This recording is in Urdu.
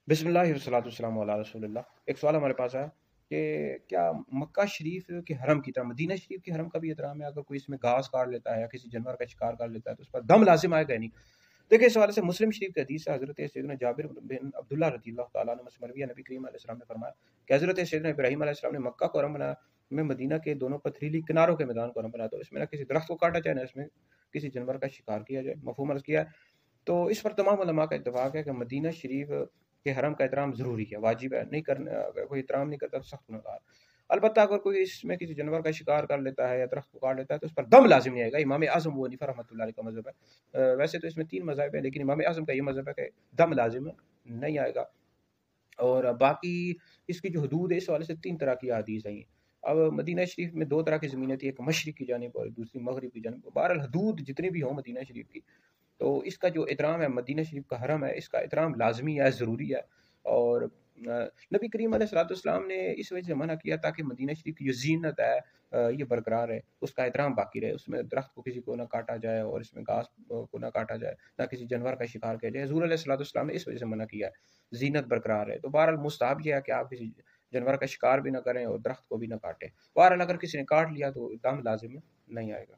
بسم اللہ والصلاۃ والسلام علی رسول اللہ۔ ایک سوال ہمارے پاس آیا کہ کیا مکہ شریف کے حرم کی طرح مدینہ شریف کے حرم کا بھی احترام ہے؟ اگر کوئی اس میں گھاس کاٹ لیتا ہے یا کسی جانور کا شکار کر لیتا ہے تو اس پر دم لازم آئے گا یا نہیں؟ دیکھیں، اس حوالے سے مسلم شریف کے حدیث ہے، حضرت سیدنا جابر بن عبداللہ رضی اللہ تعالیٰ عنہ سے مروی ہے، نبی کریم علیہ السلام نے فرمایا کہ حضرت سیدنا ابراہیم علیہ السلام نے مکہ کو حرم بنایا، میں مدینہ کے دونوں پتھریلی کناروں کے میدان کو حرم بنایا، تو اس میں نہ کسی درخت کو کاٹا جائے نہ اس میں کسی جانور کا شکار کیا جائے، مفہوم عرض کیا ہے۔ تو اس پر تمام علماء کا اتفاق ہے کہ مدینہ شریف کے حرم کا احترام ضروری ہے، واجب ہے، نہیں کرنا، اگر کوئی احترام نہیں کرتا تو سخت گناہگار۔ البتہ اگر کوئی اس میں کسی جانور کا شکار کر لیتا ہے یا درخت کو کاٹ لیتا ہے تو اس پر دم لازم نہیں آئے گا۔ امام اعظم ابو حنیفہ رحمۃ اللہ علیہ کا مذہب ہے۔ ویسے تو اس میں تین مذاہب ہیں، لیکن امام اعظم کا یہ مذہب ہے کہ دم لازم نہیں آئے گا۔ اور باقی اس کی جو حدود ہے، اس حوالے سے تین طرح کی حدیث ہیں۔ اب مدینہ شریف میں دو طرح کی زمینیں تھی، ایک مشرق کی جانب اور دوسری مغرب کی جانب۔ بہرحال حدود جتنی بھی ہوں مدینہ شریف کی، تو اس کا جو احترام ہے، مدینہ شریف کا حرم ہے، اس کا احترام لازمی ہے، ضروری ہے۔ اور نبی کریم علیہ الصلوۃ والسلام نے اس وجہ سے منع کیا تاکہ مدینہ شریف کی جو زینت ہے یہ برقرار ہے، اس کا احترام باقی رہے، اس میں درخت کو کسی کو نہ کاٹا جائے اور اس میں گھاس کو نہ کاٹا جائے، نہ کسی جانور کا شکار کیا جائے۔ حضور علیہ الصلوۃ والسلام نے اس وجہ سے منع کیا ہے، زینت برقرار ہے۔ تو بہرحال مستحب یہ ہے کہ آپ کسی جانور کا شکار بھی نہ کریں اور درخت کو بھی نہ کاٹیں۔ بہرحال اگر کسی نے کاٹ لیا تو دم لازم نہیں آئے گا۔